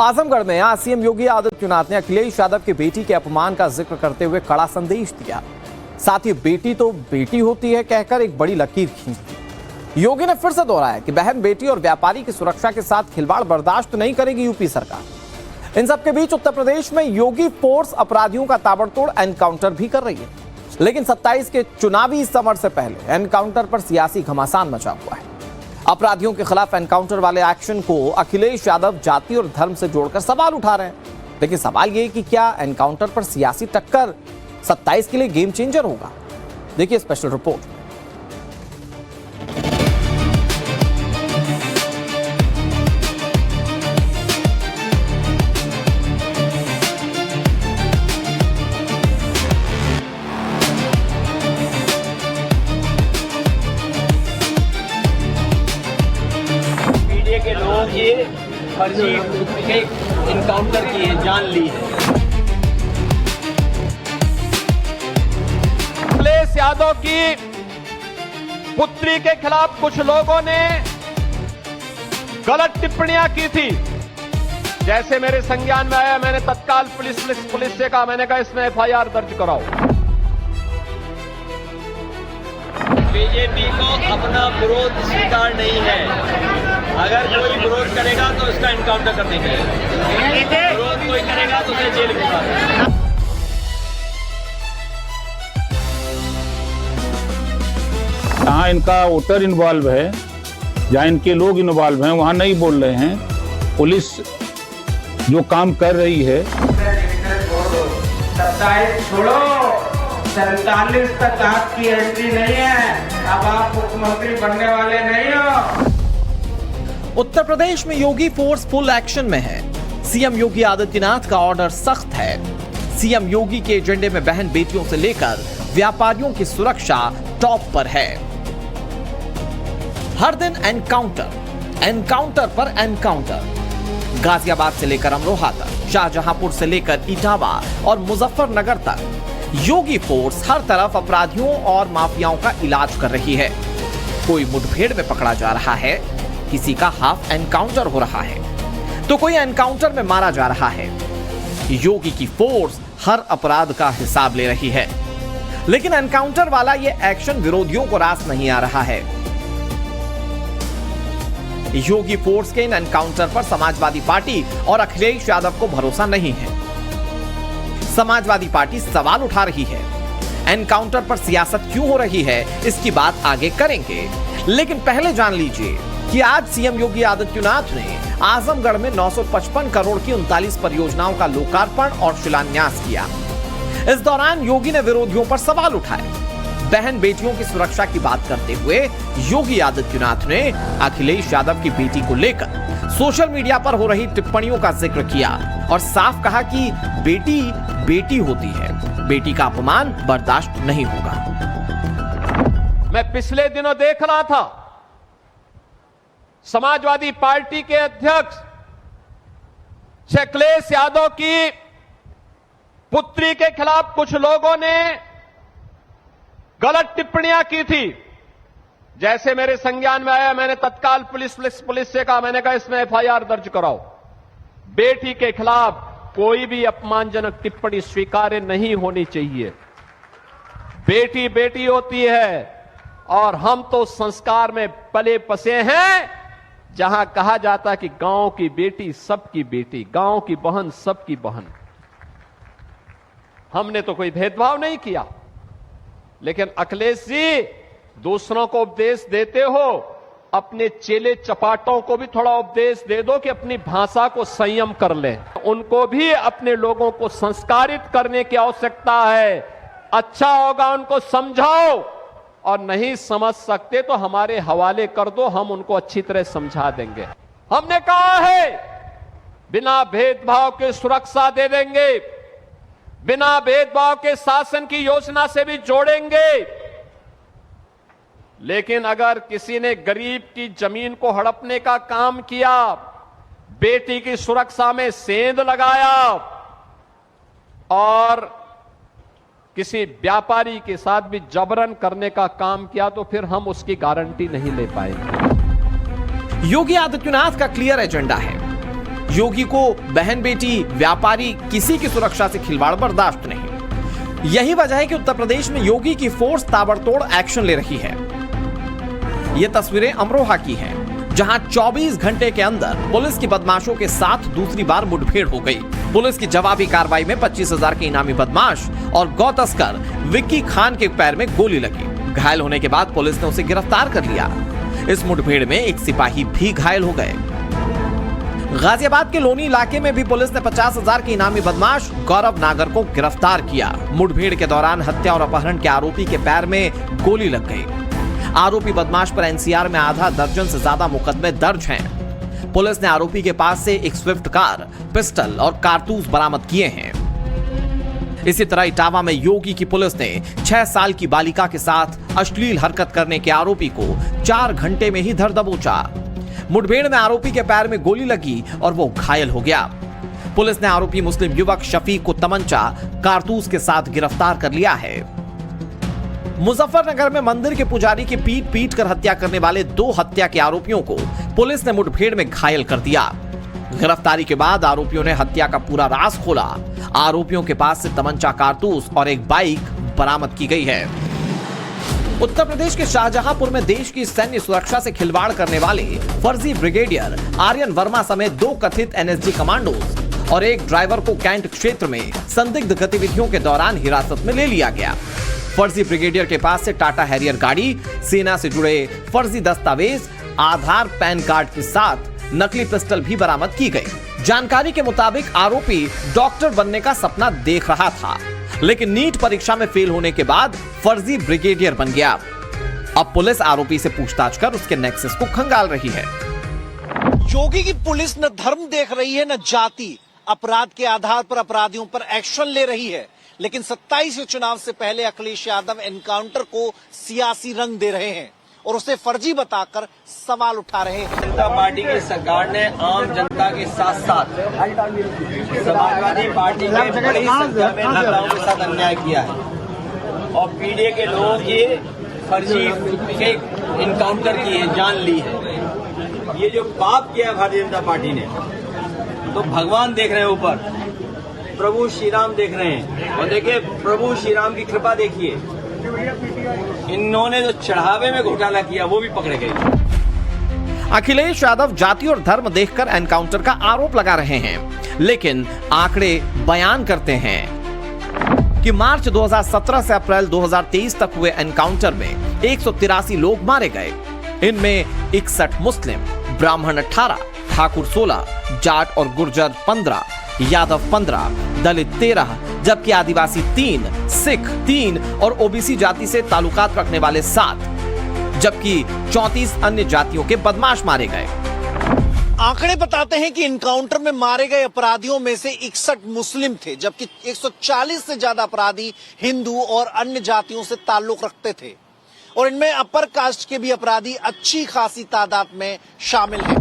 आजमगढ़ में आज सीएम योगी आदित्यनाथ ने अखिलेश यादव की बेटी के अपमान का जिक्र करते हुए कड़ा संदेश दिया। साथ ही बेटी तो बेटी होती है कहकर एक बड़ी लकीर खींच दी। योगी ने फिर से दोहराया कि बहन, बेटी और व्यापारी की सुरक्षा के साथ खिलवाड़ बर्दाश्त नहीं करेगी यूपी सरकार। इन सबके बीच उत्तर प्रदेश में योगी फोर्स अपराधियों का ताबड़तोड़ एनकाउंटर भी कर रही है, लेकिन 27 के चुनावी समर से पहले एनकाउंटर पर सियासी घमासान मचा हुआ है। अपराधियों के खिलाफ एनकाउंटर वाले एक्शन को अखिलेश यादव जाति और धर्म से जोड़कर सवाल उठा रहे हैं। लेकिन सवाल यह कि क्या एनकाउंटर पर सियासी टक्कर 27 के लिए गेम चेंजर होगा? देखिए स्पेशल रिपोर्ट। के लोग ये फर्जी इनकाउंटर की है, जान ली है। अखिलेश यादव की पुत्री के खिलाफ कुछ लोगों ने गलत टिप्पणियां की थी। जैसे मेरे संज्ञान में आया, मैंने तत्काल पुलिस से कहा, मैंने कहा इसमें एफआईआर दर्ज कराओ। बीजेपी को अपना विरोध स्वीकार नहीं है। अगर कोई विरोध करेगा तो उसका एनकाउंटर कर देंगे, विरोध कोई करेगा तो उसे जेल भिजवा देंगे। जहाँ इनका वोटर इन्वॉल्व है, जहाँ इनके लोग इन्वॉल्व हैं, वहाँ नहीं बोल रहे हैं। पुलिस जो काम कर रही है। 27 छोड़ो, 47 तक आपकी एंट्री नहीं है। अब आप मुख्यमंत्री बनने वाले नहीं हो। उत्तर प्रदेश में योगी फोर्स फुल एक्शन में है। सीएम योगी आदित्यनाथ का ऑर्डर सख्त है। सीएम योगी के एजेंडे में बहन बेटियों से लेकर व्यापारियों की सुरक्षा टॉप पर है। हर दिन एनकाउंटर पर एनकाउंटर। गाजियाबाद से लेकर अमरोहा तक, शाहजहांपुर से लेकर इटावा और मुजफ्फरनगर तक योगी फोर्स हर तरफ अपराधियों और माफियाओं का इलाज कर रही है। कोई मुठभेड़ में पकड़ा जा रहा है, किसी का हाफ एनकाउंटर हो रहा है, तो कोई एनकाउंटर में मारा जा रहा है। योगी की फोर्स हर अपराध का हिसाब ले रही है, लेकिन एनकाउंटर वाला यह एक्शन विरोधियों को रास नहीं आ रहा है। योगी फोर्स के इन एनकाउंटर पर समाजवादी पार्टी और अखिलेश यादव को भरोसा नहीं है। समाजवादी पार्टी सवाल उठा रही है। एनकाउंटर पर सियासत क्यों हो रही है, इसकी बात आगे करेंगे, लेकिन पहले जान लीजिए कि आज सीएम योगी आदित्यनाथ ने आजमगढ़ में 955 करोड़ की 39 परियोजनाओं का लोकार्पण और शिलान्यास किया। इस दौरान योगी ने विरोधियों पर सवाल उठाए। बहन बेटियों की सुरक्षा की बात करते हुए योगी आदित्यनाथ ने अखिलेश यादव की बेटी को लेकर सोशल मीडिया पर हो रही टिप्पणियों का जिक्र किया और साफ कहा कि बेटी बेटी होती है, बेटी का अपमान बर्दाश्त नहीं होगा। मैं पिछले दिनों देख रहा था, समाजवादी पार्टी के अध्यक्ष अखिलेश यादव की पुत्री के खिलाफ कुछ लोगों ने गलत टिप्पणियां की थी। जैसे मेरे संज्ञान में आया, मैंने तत्काल पुलिस से कहा, मैंने कहा इसमें एफआईआर दर्ज कराओ। बेटी के खिलाफ कोई भी अपमानजनक टिप्पणी स्वीकार्य नहीं होनी चाहिए। बेटी बेटी होती है और हम तो संस्कार में पले बसे हैं, जहां कहा जाता है कि गांव की बेटी सबकी बेटी, गांव की बहन सबकी बहन। हमने तो कोई भेदभाव नहीं किया, लेकिन अखिलेश जी दूसरों को उपदेश देते हो, अपने चेले चपाटों को भी थोड़ा उपदेश दे दो कि अपनी भाषा को संयम कर लें। उनको भी अपने लोगों को संस्कारित करने की आवश्यकता है। अच्छा होगा उनको समझाओ, और नहीं समझ सकते तो हमारे हवाले कर दो, हम उनको अच्छी तरह समझा देंगे। हमने कहा है बिना भेदभाव के सुरक्षा दे देंगे, बिना भेदभाव के शासन की योजना से भी जोड़ेंगे। लेकिन अगर किसी ने गरीब की जमीन को हड़पने का काम किया, बेटी की सुरक्षा में सेंध लगाया और किसी व्यापारी के साथ भी जबरन करने का काम किया, तो फिर हम उसकी गारंटी नहीं ले पाएंगे। योगी आदित्यनाथ का क्लियर एजेंडा है। योगी को बहन बेटी, व्यापारी, किसी की सुरक्षा से खिलवाड़ बर्दाश्त नहीं। यही वजह है कि उत्तर प्रदेश में योगी की फोर्स ताबड़तोड़ एक्शन ले रही है। ये तस्वीरें अमरोहा की हैं, जहां 24 घंटे के अंदर पुलिस की बदमाशों के साथ दूसरी बार मुठभेड़ हो गई। पुलिस की जवाबी कार्रवाई में 25,000 के इनामी बदमाश और गौ तस्कर विक्की खान के पैर में गोली लगी। घायल होने के बाद पुलिस ने उसे गिरफ्तार कर लिया। इस मुठभेड़ में एक सिपाही भी घायल हो गए। गाजियाबाद के लोनी इलाके में भी पुलिस ने 50,000 के इनामी बदमाश गौरव नागर को गिरफ्तार किया। मुठभेड़ के दौरान हत्या और अपहरण के आरोपी के पैर में गोली लग गई। आरोपी बदमाश पर एनसीआर में आधा दर्जन से ज्यादा मुकदमे दर्ज हैं। पुलिस ने आरोपी के पास से एक स्विफ्ट कार, पिस्टल और कारतूस बरामद किए हैं। इसी तरह इटावा में योगी की पुलिस ने 6 साल की बालिका के साथ अश्लील हरकत करने के आरोपी को 4 घंटे में ही धर दबोचा। मुठभेड़ में आरोपी के पैर में गोली लगी और वो घायल हो गया। पुलिस ने आरोपी मुस्लिम युवक शफीक को तमंचा, कारतूस के साथ गिरफ्तार कर लिया है। मुजफ्फरनगर में मंदिर के पुजारी की पीट कर हत्या करने वाले 2 हत्या के आरोपियों को पुलिस ने मुठभेड़ में घायल कर दिया। गिरफ्तारी के बाद आरोपियों ने हत्या का पूरा राज खोला। आरोपियों के पास से तमंचा, कारतूस और एक बाइक बरामद की गई है। उत्तर प्रदेश के शाहजहांपुर में देश की सैन्य सुरक्षा से खिलवाड़ करने वाले फर्जी ब्रिगेडियर आर्यन वर्मा समेत 2 कथित एनएसजी कमांडोज और एक ड्राइवर को कैंट क्षेत्र में संदिग्ध गतिविधियों के दौरान हिरासत में ले लिया गया। फर्जी ब्रिगेडियर के पास से टाटा हैरियर गाड़ी, सेना से जुड़े फर्जी दस्तावेज, आधार, पैन कार्ड के साथ नकली पिस्टल भी बरामद की गई। जानकारी के मुताबिक आरोपी डॉक्टर बनने का सपना देख रहा था, लेकिन नीट परीक्षा में फेल होने के बाद फर्जी ब्रिगेडियर बन गया। अब पुलिस आरोपी से पूछताछ कर उसके नेक्सस को खंगाल रही है। योगी की पुलिस न धर्म देख रही है न जाति। अपराध के आधार पर अपराधियों पर एक्शन ले रही है, लेकिन 27 चुनाव से पहले अखिलेश यादव एनकाउंटर को सियासी रंग दे रहे हैं और उसे फर्जी बताकर सवाल उठा रहे हैं। जनता पार्टी की सरकार ने आम जनता के साथ साथ समाजवादी पार्टी के बड़ी संख्या में नेताओं के साथ अन्याय किया है और पीडीए के लोगों की फर्जी के इनकाउंटर किए, जान ली है। ये जो पाप किया भारतीय जनता पार्टी ने, तो भगवान देख रहे हैं ऊपर, प्रभु श्री राम देख रहे हैं। और देखिए, प्रभु श्री राम की कृपा देखिए, इन्होंने जो चढ़ावे में घोटाला किया वो भी पकड़े गए। अखिलेश यादव जाति और धर्म देखकर एनकाउंटर का आरोप लगा रहे हैं, लेकिन आंकड़े बयान करते हैं कि मार्च 2017 से अप्रैल 2023 तक हुए एनकाउंटर में 183 लोग मारे गए। इनमें 61 मुस्लिम, ब्राह्मण 18, ठाकुर 16, जाट और गुर्जर 15, यादव 15, दलित 13, जबकि आदिवासी 3, सिख 3 और ओबीसी जाति से ताल्लुकात रखने वाले 7, जबकि 34 अन्य जातियों के बदमाश मारे गए। आंकड़े बताते हैं कि इनकाउंटर में मारे गए अपराधियों में से 61 मुस्लिम थे, जबकि 140 से ज्यादा अपराधी हिंदू और अन्य जातियों से ताल्लुक रखते थे और इनमें अपर कास्ट के भी अपराधी अच्छी खासी तादाद में शामिल हैं।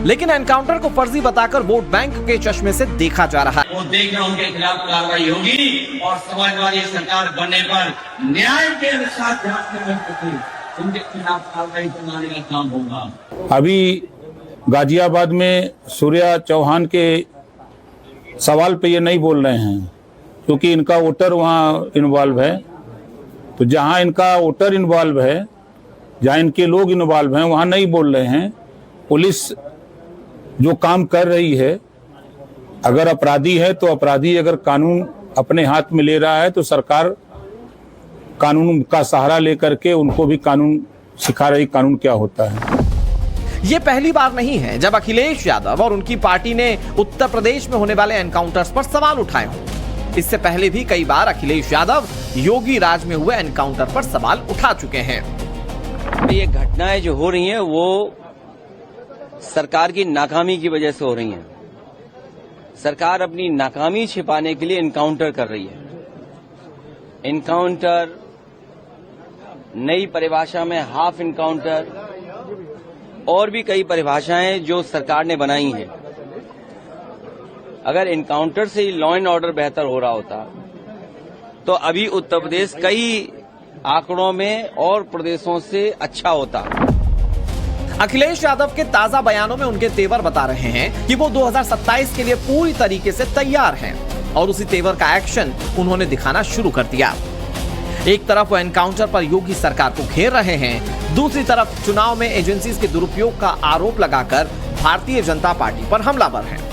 लेकिन एनकाउंटर को फर्जी बताकर वोट बैंक के चश्मे से देखा जा रहा है। वो देखना उनके खिलाफ कार्रवाई होगी और समाजवादी सरकार बनने पर न्याय के साथ उनके खिलाफ कार्रवाई करने का काम होगा। अभी गाजियाबाद में सूर्या चौहान के सवाल पे ये नहीं बोल रहे हैं क्योंकि इनका वोटर वहाँ इन्वॉल्व है। तो जहाँ इनका वोटर इन्वॉल्व है, जहाँ इनके लोग इन्वॉल्व हैं, वहाँ नहीं बोल रहे हैं। पुलिस जो काम कर रही है, अगर अपराधी है तो अपराधी अगर कानून अपने हाथ में ले रहा है तो सरकार कानून का सहारा लेकर के उनको भी कानून सिखा रही, कानून क्या होता है। ये पहली बार नहीं है जब अखिलेश यादव और उनकी पार्टी ने उत्तर प्रदेश में होने वाले एनकाउंटर्स पर सवाल उठाए हों। इससे पहले भी कई बार अखिलेश यादव योगी राज में हुए एनकाउंटर पर सवाल उठा चुके हैं। ये घटनाएं जो हो रही हैं वो सरकार की नाकामी की वजह से हो रही हैं। सरकार अपनी नाकामी छिपाने के लिए एनकाउंटर कर रही है। एनकाउंटर, नई परिभाषा में हाफ एनकाउंटर और भी कई परिभाषाएं जो सरकार ने बनाई हैं। अगर एनकाउंटर से ही लॉ एंड ऑर्डर बेहतर हो रहा होता तो अभी उत्तर प्रदेश कई आंकड़ों में और प्रदेशों से अच्छा होता। अखिलेश यादव के ताजा बयानों में उनके तेवर बता रहे हैं कि वो 2027 के लिए पूरी तरीके से तैयार हैं और उसी तेवर का एक्शन उन्होंने दिखाना शुरू कर दिया। एक तरफ वो एनकाउंटर पर योगी सरकार को घेर रहे हैं, दूसरी तरफ चुनाव में एजेंसीज के दुरुपयोग का आरोप लगाकर भारतीय जनता पार्टी पर हमलावर हैं।